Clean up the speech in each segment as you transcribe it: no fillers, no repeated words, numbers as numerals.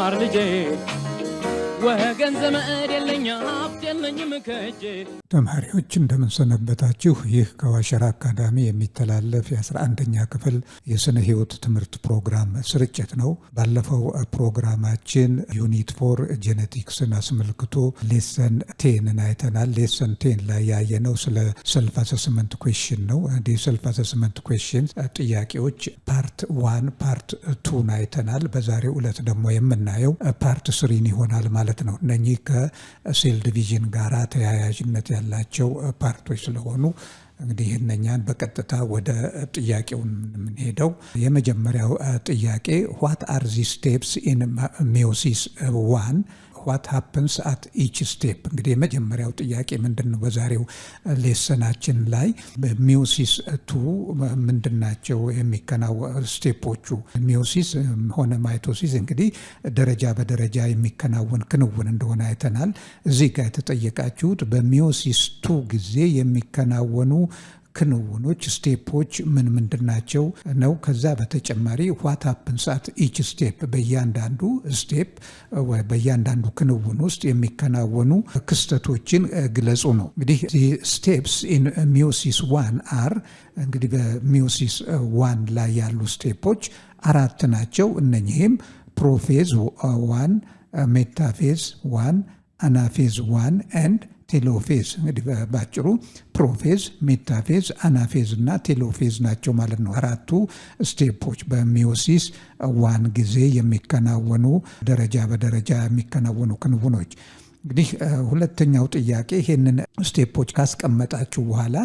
ማር ልጄ ወገን ዘመድ የለኝ ሀብት የለኝም ከእጄ። ተማሪዎች እንደምንሰነበታችሁ። ይህ ከዋሸራ አካዳሚ የሚተላለፍ የ11ኛ ክፍል የስነ ህይወት ትምህርት ፕሮግራም ስርጭት ነው። ባለፈው ፕሮግራማችን ዩኒት 4 ጄኔቲክስን አስመልክቶ ሌሰን 10ን አይተናል። ሌሰን 10 ላይ ያየነው ስለ ሰልፍ አሰስመንት ኩዌስችን ነው። ሰልፍ አሰስመንት ኩዌስችን ጥያቄዎች ፓርት 1 ፓርት 2ን አይተናል። በዛሬው ዕለት ደግሞ የምናየው ፓርት 3ን ይሆናል ማለት ነው። እነኚህ ከሴል ዲቪዥን ጋራ ተያያዥነት ያላቸው ፓርቶች ስለሆኑ እንግዲህ እነኛን በቀጥታ ወደ ጥያቄው የምንሄደው። የመጀመሪያው ጥያቄ what are the steps in meiosis 1? what happens at each step? እንግዲህ የመጀመሪያው ጥያቄ ምንድነው? በዛሬው ሌሰናችን ላይ ሚዮሲስ 2 ምንድናቸው የሚከናወኑ ስቴፖቹ? ሚዮሲስ ሆነ ማይቶሲስ እንግዲህ ደረጃ በደረጃ የሚከናወን ክንውን እንደሆነ አይተናል። እዚህ ጋር የተጠየቃችሁት በሚዮሲስ 2 ጊዜ የሚከናወኑ ክንውኖች ስቴፖች ምን ምንድናቸው ነው። ከዛ በተጨማሪ what happens at each step? በእያንዳንዱ ስቴፕ ወይ በእያንዳንዱ ክንውን ውስጥ የሚከናወኑ ክስተቶችን ግለጹ ነው። እንግዲህ steps in meiosis 1 are እንግዲህ በሚዮሲስ 1 ላይ ያሉ ስቴፖች 4 ናቸው። እነኚህም ፕሮፌዝ 1፣ ሜታፌዝ 1፣ አናፌዝ 1 and ቴሎፌዝ። እንግዲህ ባጭሩ ፕሮፌዝ፣ ሜታፌዝ፣ አናፌዝ እና ቴሎፌዝ ናቸው ማለት ነው። 4ቱ ስቴፖች በሚዮሲስ 1 ጊዜ የሚከናወኑ ደረጃ በደረጃ የሚከናወኑ ክንውኖች። እንግዲህ ሁለተኛው ጥያቄ ይሄንን ስቴፖች ካስቀመጣችሁ በኋላ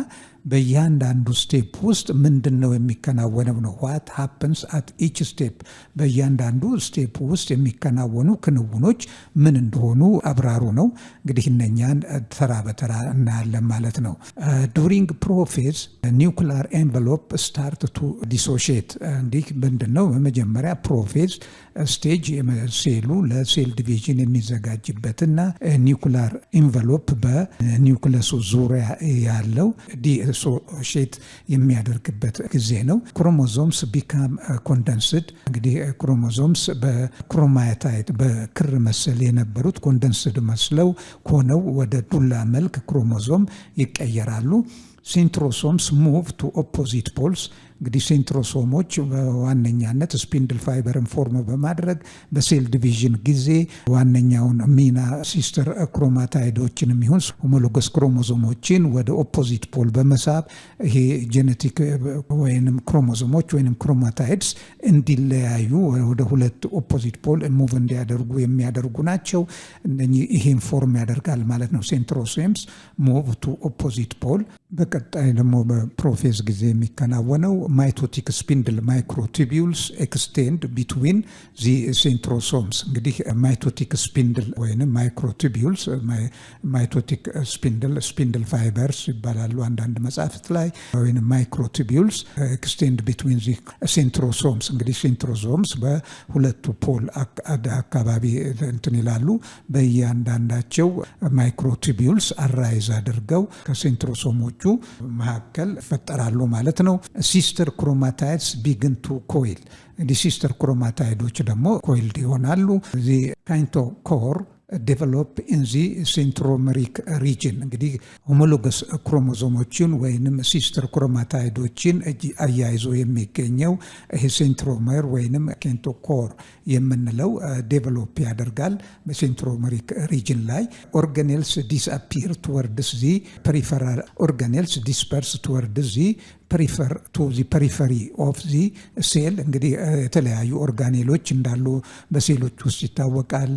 በእያንዳንዱ ስቴፕ ውስጥ ምንድነው የሚከናወነው ነው። what happens at each step? በእያንዳንዱ ስቴፕ ውስጥ የሚከናወኑ ክንውኖች ምን እንደሆኑ አብራሩ ነው። እንግዲህ እነኛን ተራ በተራ እናያለን ማለት ነው። during prophase nuclear envelope start to dissociate። እንዲህ ምንድነው? በመጀመሪያ ፕሮፌዝ ስቴጅ ሴሉ ለሴል ዲቪዥን የሚዘጋጅበትና ኒውክሊር ኤንቨሎፕ በኒውክለሱ ዙሪያ ያለው ዲሶሼት የሚያደርግበት ጊዜ ነው። ክሮሞዞምስ ቢካም ኮንደንስድ። እንግዲህ ክሮሞዞምስ በክሮማታይድ በክር መሰል የነበሩት ኮንደንስድ መስለው ሆነው ወደ ዱላ መልክ ክሮሞዞም ይቀየራሉ። ሴንትሮሶምስ ሙቭ ቱ ኦፖዚት ፖልስ። እንግዲህ ሴንትሮሶሞች በዋነኛነት ስፒንድል ፋይበርን ፎርም በማድረግ በሴል ዲቪዥን ጊዜ ዋነኛውን ሚና ሲስተር ክሮማታይዶችን የሚሆን ሆሞሎገስ ክሮሞዞሞችን ወደ ኦፖዚት ፖል በመሳብ ይሄ ጄኔቲክ ወይንም ክሮሞዞሞች ወይንም ክሮማታይድስ እንዲለያዩ ወደ ሁለት ኦፖዚት ፖል ሙቭ እንዲያደርጉ የሚያደርጉ ናቸው። ይሄን ፎርም ያደርጋል ማለት ነው። ሴንትሮሶምስ ሙቭ ቱ ኦፖዚት ፖል። በቀጣይ ደግሞ በፕሮፌዝ ጊዜ የሚከናወነው ማይቶቲክ ስፒንድል ማይክሮቱቢዩልስ ኤክስቴንድ ቢትዊን ዚ ሴንትሮሶምስ። እንግዲህ ማይቶቲክ ስፒንድል ወይንም ማይክሮቱቢዩልስ ማይቶቲክ ስፒንድል ፋይበርስ ይባላሉ አንዳንድ መጻሕፍት ላይ፣ ወይንም ማይክሮቱቢዩልስ ኤክስቴንድ ቢትዊን ዚ ሴንትሮሶምስ። እንግዲህ ሴንትሮሶምስ በሁለቱ ፖል አካባቢ እንትን ይላሉ። በእያንዳንዳቸው ማይክሮቱቢዩልስ አራይዝ አድርገው ከሴንትሮሶሞቹ መካከል ይፈጠራሉ ማለት ነው። ሲስተር ክሮማታይድስ ቢግን ቱ ኮይል። እንዲህ ሲስተር ክሮማታይዶች ደግሞ ኮይልድ ይሆናሉ። ዚ ካይንቶኮር ዴቨሎፕ ኢን ዚ ሴንትሮሜሪክ ሪጅን። እንግዲህ ሆሞሎገስ ክሮሞዞሞችን ወይንም ሲስተር ክሮማታይዶችን አያይዞ የሚገኘው ይሄ ሴንትሮሜር ወይንም ኬንቶኮር የምንለው ዴቨሎፕ ያደርጋል በሴንትሮሜሪክ ሪጅን ላይ። ኦርጋኔልስ ዲስአፒር ቱወርድስ ዚ ፐሪፈራል ኦርጋኔልስ ዲስፐርስ ቱወርድስ ዚ ፐሪፈር ቱ ዚ ፐሪፈሪ ኦፍ ዚ ሴል። እንግዲህ የተለያዩ ኦርጋኔሎች እንዳሉ በሴሎች ውስጥ ይታወቃል።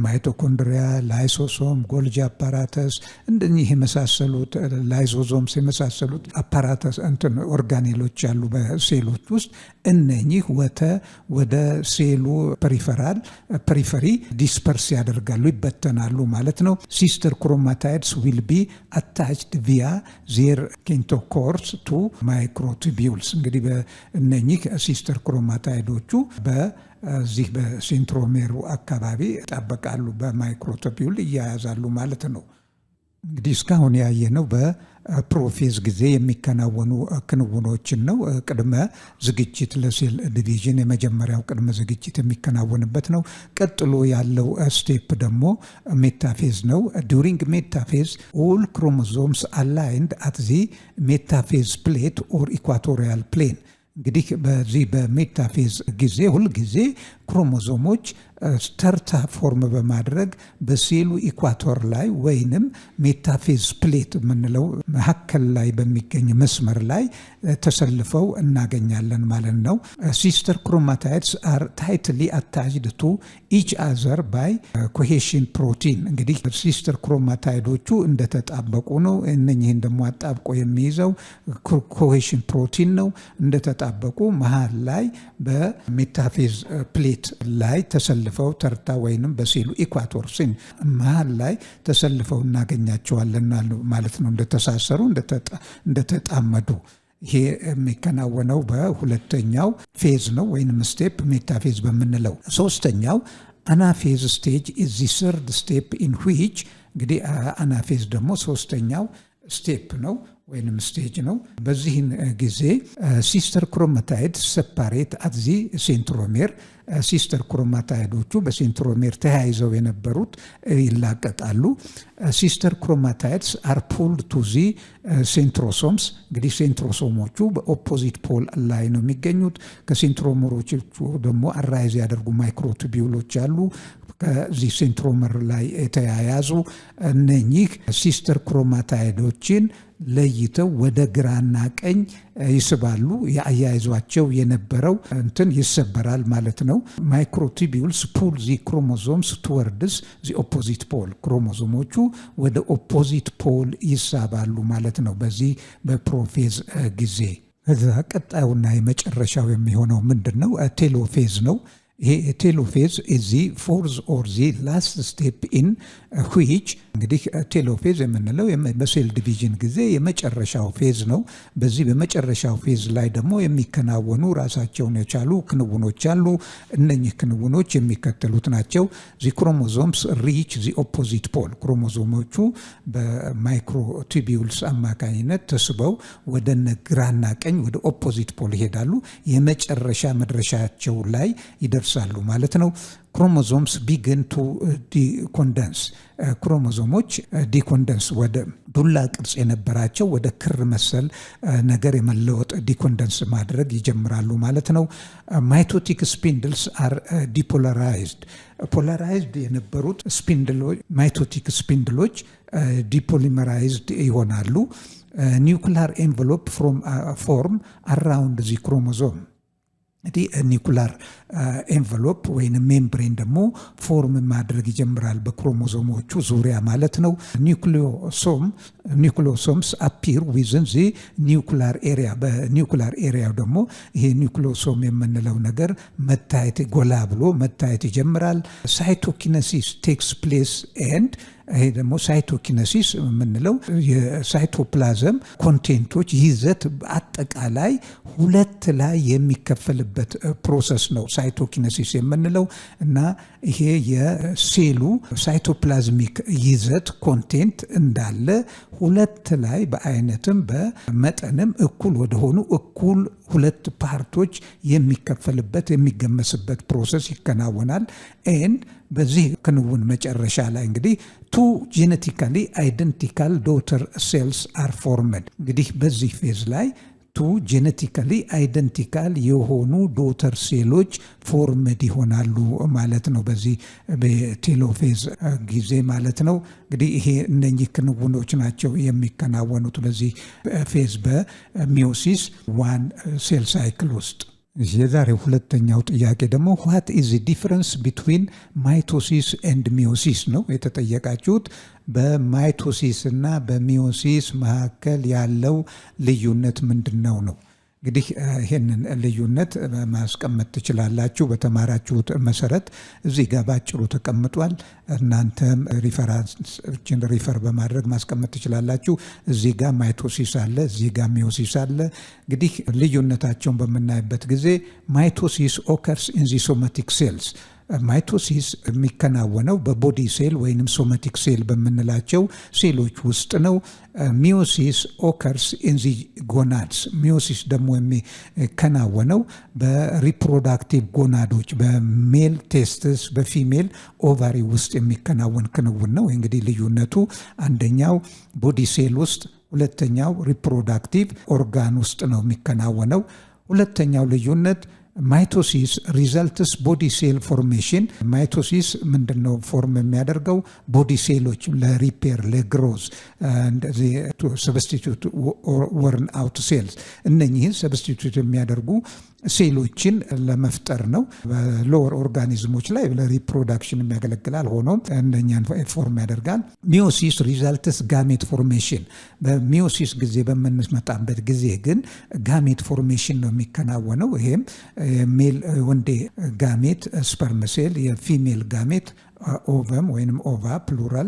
ማይቶኮንድሪያ፣ ላይሶሶም፣ ጎልጂ አፓራተስ እንደኚህ የመሳሰሉት ላይዞዞምስ የመሳሰሉት አፓራተስ እንትን ኦርጋኔሎች ያሉ በሴሎች ውስጥ እነኚህ ወደ ሴሉ ፐሪፈሪ ዲስፐርስ ያደርጋሉ፣ ይበተናሉ ማለት ነው። ሲስተር ክሮማታይድስ ዊል ቢ አታችድ ቪያ ዜር ኬንቶኮርስ ቱ ማይክሮቱቢዩልስ። እንግዲህ በእነኚህ ሲስተር ክሮማታይዶቹ በዚህ በሴንትሮሜሩ አካባቢ ይጣበቃሉ፣ በማይክሮቱቢዩል ይያያዛሉ ማለት ነው። እንግዲህ እስካሁን ያየነው በፕሮፌዝ ጊዜ የሚከናወኑ ክንውኖችን ነው። ቅድመ ዝግጅት ለሴል ዲቪዥን የመጀመሪያው ቅድመ ዝግጅት የሚከናወንበት ነው። ቀጥሎ ያለው ስቴፕ ደግሞ ሜታፌዝ ነው። ዱሪንግ ሜታፌዝ ኦል ክሮሞዞምስ አላይንድ አት ዚ ሜታፌዝ ፕሌት ኦር ኢኳቶሪያል ፕሌን። እንግዲህ በዚህ በሜታፌዝ ጊዜ ሁልጊዜ ክሮሞዞሞች ተርታ ፎርም በማድረግ በሴሉ ኢኳቶር ላይ ወይንም ሜታፌዝ ፕሌት የምንለው መካከል ላይ በሚገኝ መስመር ላይ ተሰልፈው እናገኛለን ማለት ነው። ሲስተር ክሮማታይድስ አር ታይትሊ አታችድ ቱ ኢች አዘር ባይ ኮሄሽን ፕሮቲን። እንግዲህ ሲስተር ክሮማታይዶቹ እንደተጣበቁ ነው። እነኚህን ደግሞ አጣብቆ የሚይዘው ኮሄሽን ፕሮቲን ነው። እንደተጣበቁ መሀል ላይ በሜታፌዝ ፕሌት ላይ ተሰልፈው ተርታ ወይንም በሴሉ ኢኳቶር ሲን መሀል ላይ ተሰልፈው እናገኛቸዋለን ማለት ነው። እንደተሳሰሩ እንደተጣመዱ። ይሄ የሚከናወነው በሁለተኛው ፌዝ ነው ወይንም ስቴፕ ሜታፌዝ በምንለው። ሶስተኛው አናፌዝ ስቴጅ ኢዝ ዘ ሰርድ ስቴፕ ኢን ዊች እንግዲህ አናፌዝ ደግሞ ሶስተኛው ስቴፕ ነው ወይንም ስቴጅ ነው። በዚህን ጊዜ ሲስተር ክሮማታይድ ሰፓሬት አት ዚ ሴንትሮሜር። ሲስተር ክሮማታይዶቹ በሴንትሮሜር ተያይዘው የነበሩት ይላቀቃሉ። ሲስተር ክሮማታይድስ አር ፑልድ ቱ ዚ ሴንትሮሶምስ። እንግዲህ ሴንትሮሶሞቹ በኦፖዚት ፖል ላይ ነው የሚገኙት። ከሴንትሮመሮቹ ደግሞ አራይዝ ያደርጉ ማይክሮቱቢውሎች አሉ ከዚህ ሴንትሮመር ላይ የተያያዙ። እነኚህ ሲስተር ክሮማታይዶችን ለይተው ወደ ግራና ቀኝ ይስባሉ። ያያይዟቸው የነበረው እንትን ይሰበራል ማለት ነው። ማይክሮቱቢውልስ ፑል ዚ ክሮሞዞምስ ቱወርድስ ዚ ኦፖዚት ፖል። ክሮሞዞሞቹ ወደ ኦፖዚት ፖል ይሳባሉ ማለት ነው በዚህ በፕሮፌዝ ጊዜ። ከዛ ቀጣዩና የመጨረሻው የሚሆነው ምንድን ነው? ቴሎፌዝ ነው። ይሄ ቴሎፌዝ እዚ ፎርዝ ኦር ዚ ላስት ስቴፕ ኢን ዊች እንግዲህ ቴሎፌዝ የምንለው በሴል ዲቪዥን ጊዜ የመጨረሻው ፌዝ ነው። በዚህ በመጨረሻው ፌዝ ላይ ደግሞ የሚከናወኑ ራሳቸውን የቻሉ ክንውኖች አሉ። እነኚህ ክንውኖች የሚከተሉት ናቸው። ዚ ክሮሞዞምስ ሪች ዚ ኦፖዚት ፖል። ክሮሞዞሞቹ በማይክሮቱቢውልስ አማካኝነት ተስበው ወደ ግራና ቀኝ ወደ ኦፖዚት ፖል ይሄዳሉ። የመጨረሻ መድረሻቸው ላይ ይደርሳሉ ማለት ነው። ክሮሞዞምስ ቢግን ቱ ዲኮንደንስ። ክሮሞዞሞች ዲኮንደንስ ወደ ዱላ ቅርጽ የነበራቸው ወደ ክር መሰል ነገር የመለወጥ ዲኮንደንስ ማድረግ ይጀምራሉ ማለት ነው። ማይቶቲክ ስፒንድልስ አር ዲፖላራይዝድ። ፖላራይዝድ የነበሩት ስፒንድሎች ማይቶቲክ ስፒንድሎች ዲፖሊመራይዝድ ይሆናሉ። ኒውክሊር ኤንቨሎፕ ፎርም አራውንድ ዚ ክሮሞዞም። እንግዲህ ኒኩላር ኤንቨሎፕ ወይም ሜምብሬን ደግሞ ፎርም ማድረግ ይጀምራል በክሮሞዞሞቹ ዙሪያ ማለት ነው። ኒውክሊዮሶምስ አፒር ዊዝን ዚ ኒውክሊር ኤሪያ። በኒውክሊር ኤሪያ ደግሞ ይሄ ኒውክሊዮሶም የምንለው ነገር መታየት ጎላ ብሎ መታየት ይጀምራል። ሳይቶኪነሲስ ቴክስ ፕሌስ ኤንድ ይሄ ደግሞ ሳይቶኪነሲስ የምንለው የሳይቶፕላዝም ኮንቴንቶች ይዘት አጠቃላይ ሁለት ላይ የሚከፈልበት ፕሮሰስ ነው ሳይቶኪነሲስ የምንለው። እና ይሄ የሴሉ ሳይቶፕላዝሚክ ይዘት ኮንቴንት እንዳለ ሁለት ላይ በአይነትም በመጠንም እኩል ወደሆኑ እኩል ሁለት ፓርቶች የሚከፈልበት የሚገመስበት ፕሮሰስ ይከናወናል። ኤንድ በዚህ ክንውን መጨረሻ ላይ እንግዲህ ቱ ጄኔቲካሊ አይደንቲካል ዶተር ሴልስ አር ፎርመድ። እንግዲህ በዚህ ፌዝ ላይ ቱ ጄኔቲካሊ አይደንቲካል የሆኑ ዶተር ሴሎች ፎርመድ ይሆናሉ ማለት ነው በዚህ በቴሎፌዝ ጊዜ ማለት ነው። እንግዲህ ይሄ እነኚህ ክንውኖች ናቸው የሚከናወኑት በዚህ ፌዝ በሚዮሲስ ዋን ሴል ሳይክል ውስጥ። የዛሬው ሁለተኛው ጥያቄ ደግሞ ዋት ኢዝ ዲፍረንስ ቢትዊን ማይቶሲስ ኤንድ ሚዮሲስ ነው የተጠየቃችሁት። በማይቶሲስ እና በሚዮሲስ መካከል ያለው ልዩነት ምንድን ነው? እንግዲህ ይህንን ልዩነት ማስቀመጥ ትችላላችሁ በተማራችሁት መሰረት እዚህ ጋር ባጭሩ ተቀምጧል። እናንተም ሪፈራንሶችን ሪፈር በማድረግ ማስቀመጥ ትችላላችሁ። እዚህ ጋር ማይቶሲስ አለ፣ እዚህ ጋር ሚዮሲስ አለ። እንግዲህ ልዩነታቸውን በምናይበት ጊዜ ማይቶሲስ ኦከርስ ኢን ዚ ሶማቲክ ሴልስ። ማይቶሲስ የሚከናወነው በቦዲ ሴል ወይንም ሶማቲክ ሴል በምንላቸው ሴሎች ውስጥ ነው። ሚዮሲስ ኦከርስ ኢን ዚ ጎናድስ። ሚዮሲስ ደግሞ የሚከናወነው በሪፕሮዳክቲቭ ጎናዶች በሜል ቴስትስ በፊሜል ኦቫሪ ውስጥ የሚከናወን ክንውን ነው። እንግዲህ ልዩነቱ አንደኛው ቦዲ ሴል ውስጥ፣ ሁለተኛው ሪፕሮዳክቲቭ ኦርጋን ውስጥ ነው የሚከናወነው። ሁለተኛው ልዩነት ማይቶሲስ ሪዘልትስ ቦዲ ሴል ፎርሜሽን። ማይቶሲስ ምንድነው ፎርም የሚያደርገው? ቦዲ ሴሎች ለሪፔር ለግሮዝ እንደዚህ ሰብስቲቱት ወርን አውት ሴልስ፣ እነኚህን ሰብስቲቱት የሚያደርጉ ሴሎችን ለመፍጠር ነው። በሎወር ኦርጋኒዝሞች ላይ ለሪፕሮዳክሽን የሚያገለግላል። ሆኖም እነኛን ፎርም ያደርጋል። ሚዮሲስ ሪዛልትስ ጋሜት ፎርሜሽን። በሚዮሲስ ጊዜ በምንመጣበት ጊዜ ግን ጋሜት ፎርሜሽን ነው የሚከናወነው። ይሄም ሜል ወንዴ ጋሜት ስፐርም ሴል፣ የፊሜል ጋሜት ኦቨም ወይም ኦቫ ፕሉራል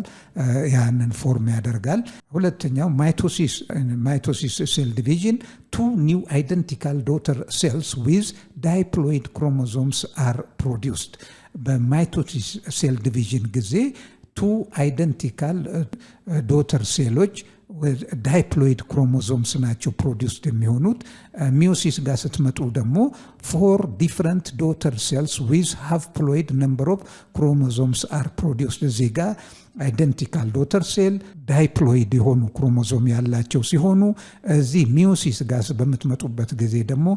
ያንን ፎርም ያደርጋል። ሁለተኛው ማይቶሲስ ሴል ዲቪዥን ቱ ኒው አይደንቲካል ዶተር ሴልስ ዊዝ ዳይፕሎይድ ክሮሞዞምስ አር ፕሮዲውስድ። በማይቶሲስ ሴል ዲቪዥን ጊዜ ቱ አይደንቲካል ዶተር ሴሎች ዳይፕሎይድ ክሮሞዞምስ ናቸው ፕሮዲውስድ የሚሆኑት። ሚዮሲስ ጋር ስትመጡ ደግሞ 4 ዲፍረንት ዶተር ሴልስ ዊዝ ሃፍ ፕሎይድ ነምበር ኦፍ ክሮሞዞምስ አር ፕሮዲውስድ። እዚህ ጋር አይደንቲካል ዶተር ሴል ዳይፕሎይድ የሆኑ ክሮሞዞም ያላቸው ሲሆኑ እዚህ ሚዮሲስ ጋር በምትመጡበት ጊዜ ደግሞ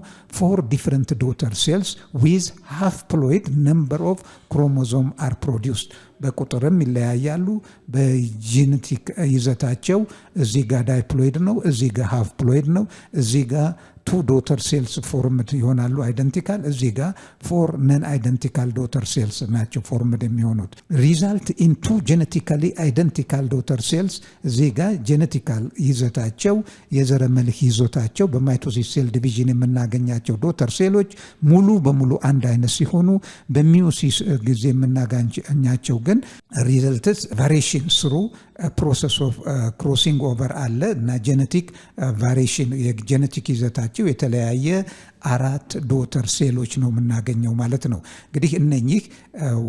4 ዲፍረንት ዶተር ሴልስ ዊዝ ሃፍ ፕሎይድ ነምበር ኦፍ ክሮሞዞም አር ፕሮዲውስድ። በቁጥርም ይለያያሉ፣ በጂኔቲክ ይዘታቸው እዚህ ጋር ዳይፕሎይድ ነው፣ እዚህ ጋር ሃፍ ፕሎይድ ነው፣ እዚህ ጋር 2 ዶተር ሴልስ ፎርምድ ይሆናሉ አይደንቲካል፣ እዚህ ጋር 4 ነን አይደንቲካል ዶተር ሴልስ ናቸው ፎርምድ የሚሆኑት። ሪዛልት ኢን 2 ጄኔቲካሊ አይደንቲካል ዶተር ሴልስ፣ እዚህ ጋር ጄኔቲካል ይዘታቸው የዘረመል ይዞታቸው በማይቶሲስ ሴል ዲቪዥን የምናገኛቸው ዶተር ሴሎች ሙሉ በሙሉ አንድ አይነት ሲሆኑ በሚዮሲስ ጊዜ የምናገኛቸው ግን ሪዘልትስ ቫሪዬሽን ስሩ ፕሮሰስ ኦፍ ክሮሲንግ ኦቨር አለ እና ጄኔቲክ ቫሪዬሽን የጄኔቲክ ይዘታቸው የተለያየ 4 ዶተር ሴሎች ነው የምናገኘው ማለት ነው። እንግዲህ እነኚህ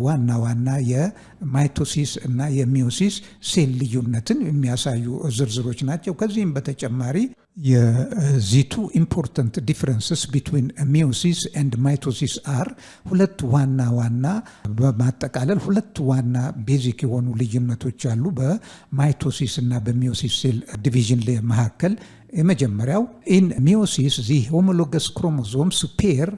ዋና ዋና የማይቶሲስ እና የሚዮሲስ ሴል ልዩነትን የሚያሳዩ ዝርዝሮች ናቸው። ከዚህም በተጨማሪ የዚቱ ኢምፖርታንት ዲፍረንስስ ቢትዊን ሚዮሲስ ኤንድ ማይቶሲስ አር ሁለት ዋና በማጠቃለል ሁለት ዋና ቤዚክ የሆኑ ልዩነቶች አሉ በማይቶሲስ እና በሚዮሲስ ሴል ዲቪዥን መካከል። የመጀመሪያው ኢን ሚዮሲስ ዚ ሆሞሎገስ ክሮሞዞምስ ፔር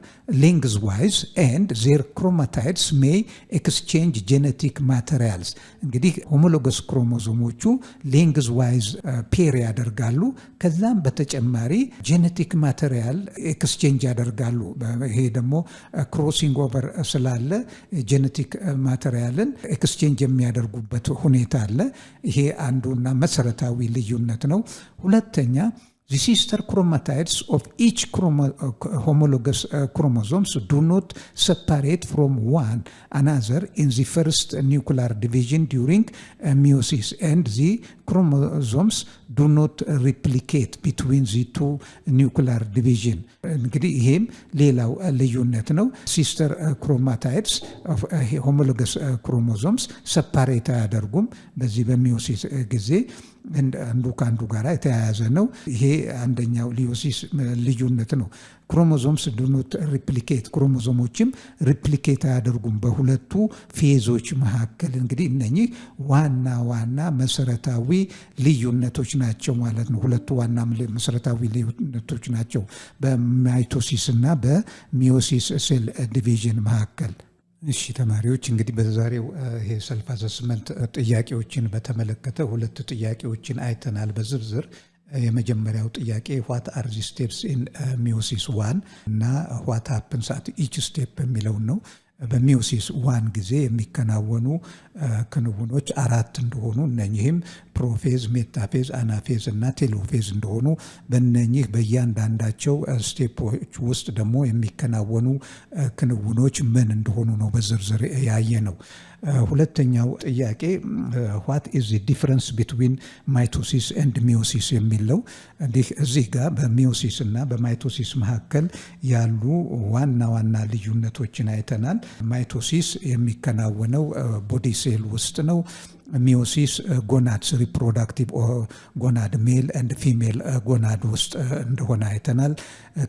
ሌንግዝ ዋይዝ ኤንድ ዜር ክሮማታይድስ ሜይ ኤክስቼንጅ ጄኔቲክ ማቴሪያልስ። እንግዲህ ሆሞሎገስ ክሮሞዞሞቹ ሌንግዝ ዋይዝ ፔር ያደርጋሉ። ከዛም በተጨማሪ ጄኔቲክ ማቴሪያል ኤክስቼንጅ ያደርጋሉ። ይሄ ደግሞ ክሮሲንግ ኦቨር ስላለ ጄኔቲክ ማቴሪያልን ኤክስቼንጅ የሚያደርጉበት ሁኔታ አለ። ይሄ አንዱና መሰረታዊ ልዩነት ነው። ሁለተኛ the sister chromatids of each homologous chromosomes do not separate from one another in the first nuclear division during meiosis, and the chromosomes do not replicate between the 2 nuclear division. እንግዲህ ይሄም ሌላው ልዩነት ነው። ሲስተር ክሮማታይድስ ኦፍ ሆሞሎገስ ክሮሞዞምስ ሰፓሬት አያደርጉም በዚህ በሚዮሲስ ጊዜ አንዱ ከአንዱ ጋር የተያያዘ ነው። ይሄ አንደኛው ሊዮሲስ ልዩነት ነው። ክሮሞዞምስ ዱ ኖት ሪፕሊኬት፣ ክሮሞዞሞችም ሪፕሊኬት አያደርጉም በሁለቱ ፌዞች መካከል። እንግዲህ እነኚህ ዋና መሰረታዊ ልዩነቶች ናቸው ማለት ነው። ሁለቱ ዋና መሰረታዊ ልዩነቶች ናቸው በማይቶሲስ እና በሚዮሲስ ሴል ዲቪዥን መካከል። እሺ ተማሪዎች እንግዲህ በዛሬው ይሄ ሰልፍ አሰስመንት ጥያቄዎችን በተመለከተ 2 ጥያቄዎችን አይተናል በዝርዝር። የመጀመሪያው ጥያቄ what are the steps in meiosis 1 እና what happens at each step የሚለው ነው። በሚዮሲስ 1 ጊዜ የሚከናወኑ ክንውኖች 4 እንደሆኑ እነኚህም ፕሮፌዝ፣ ሜታፌዝ፣ አናፌዝ እና ቴሎፌዝ እንደሆኑ በእነኚህ በእያንዳንዳቸው ስቴፖች ውስጥ ደግሞ የሚከናወኑ ክንውኖች ምን እንደሆኑ ነው በዝርዝር ያየ ነው። ሁለተኛው ጥያቄ what is the difference between mitosis and meiosis የሚለው እዚህ ጋር በሚዮሲስ እና በማይቶሲስ መካከል ያሉ ዋና ዋና ልዩነቶችን አይተናል። ማይቶሲስ የሚከናወነው ቦዲ ሴል ውስጥ ነው። ሚዮሲስ ጎናድስ ሪፕሮዳክቲቭ ጎናድ ሜል ኤንድ ፊሜል ጎናድ ውስጥ እንደሆነ አይተናል።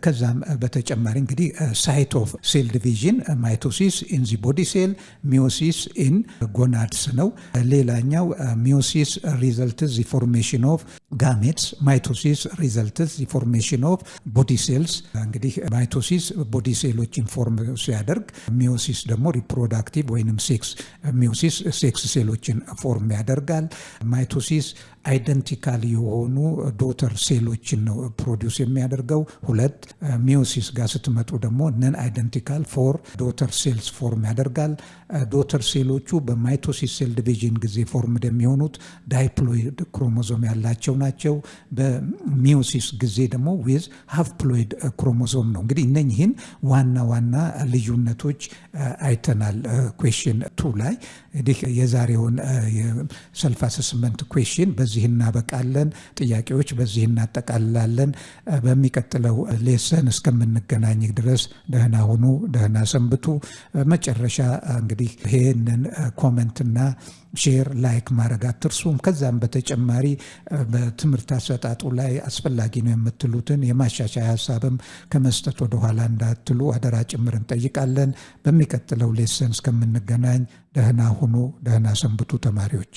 ከዛም በተጨማሪ እንግዲህ ሳይት ኦፍ ሴል ዲቪዥን ማይቶሲስ ኢን ዚ ቦዲ ሴል፣ ሚዮሲስ ኢን ጎናድስ ነው። ሌላኛው ሚዮሲስ ሪዘልትስ ዚ ፎርሜሽን ኦፍ ጋሜትስ፣ ማይቶሲስ ሪዘልትስ ዚ ፎርሜሽን ኦፍ ቦዲ ሴልስ። እንግዲህ ማይቶሲስ ቦዲ ሴሎችን ፎርም ሲያደርግ፣ ሚዮሲስ ደግሞ ሪፕሮዳክቲቭ ወይንም ሴክስ፣ ሚዮሲስ ሴክስ ሴሎችን ፎርም ያደርጋል። ማይቶሲስ አይደንቲካል የሆኑ ዶተር ሴሎችን ነው ፕሮዲውስ የሚያደርገው ሁለት። ሚዮሲስ ጋር ስትመጡ ደግሞ ነን አይደንቲካል ፎር ዶተር ሴልስ ፎርም ያደርጋል። ዶተር ሴሎቹ በማይቶሲስ ሴል ዲቪዥን ጊዜ ፎርምድ የሚሆኑት ዳይፕሎይድ ክሮሞዞም ያላቸው ናቸው። በሚዮሲስ ጊዜ ደግሞ ዊዝ ሃፍ ፕሎይድ ክሮሞዞም ነው። እንግዲህ እነኚህን ዋና ዋና ልዩነቶች አይተናል ኩዌሽን 2 ላይ። እንግዲህ የዛሬውን የሰልፍ አሰስመንት ኩዌሽን በዚህ እናበቃለን። ጥያቄዎች በዚህ እናጠቃልላለን። በሚቀጥለው ሌሰን እስከምንገናኝ ድረስ ደህና ሁኑ፣ ደህና ሰንብቱ። መጨረሻ እንግዲህ ይሄንን ኮመንትና ሼር ላይክ ማድረግ አትርሱም። ከዛም በተጨማሪ በትምህርት አሰጣጡ ላይ አስፈላጊ ነው የምትሉትን የማሻሻያ ሀሳብም ከመስጠት ወደኋላ እንዳትሉ አደራ ጭምር እንጠይቃለን። በሚቀጥለው ሌሰን እስከምንገናኝ ደህና ሁኑ፣ ደህና ሰንብቱ ተማሪዎች።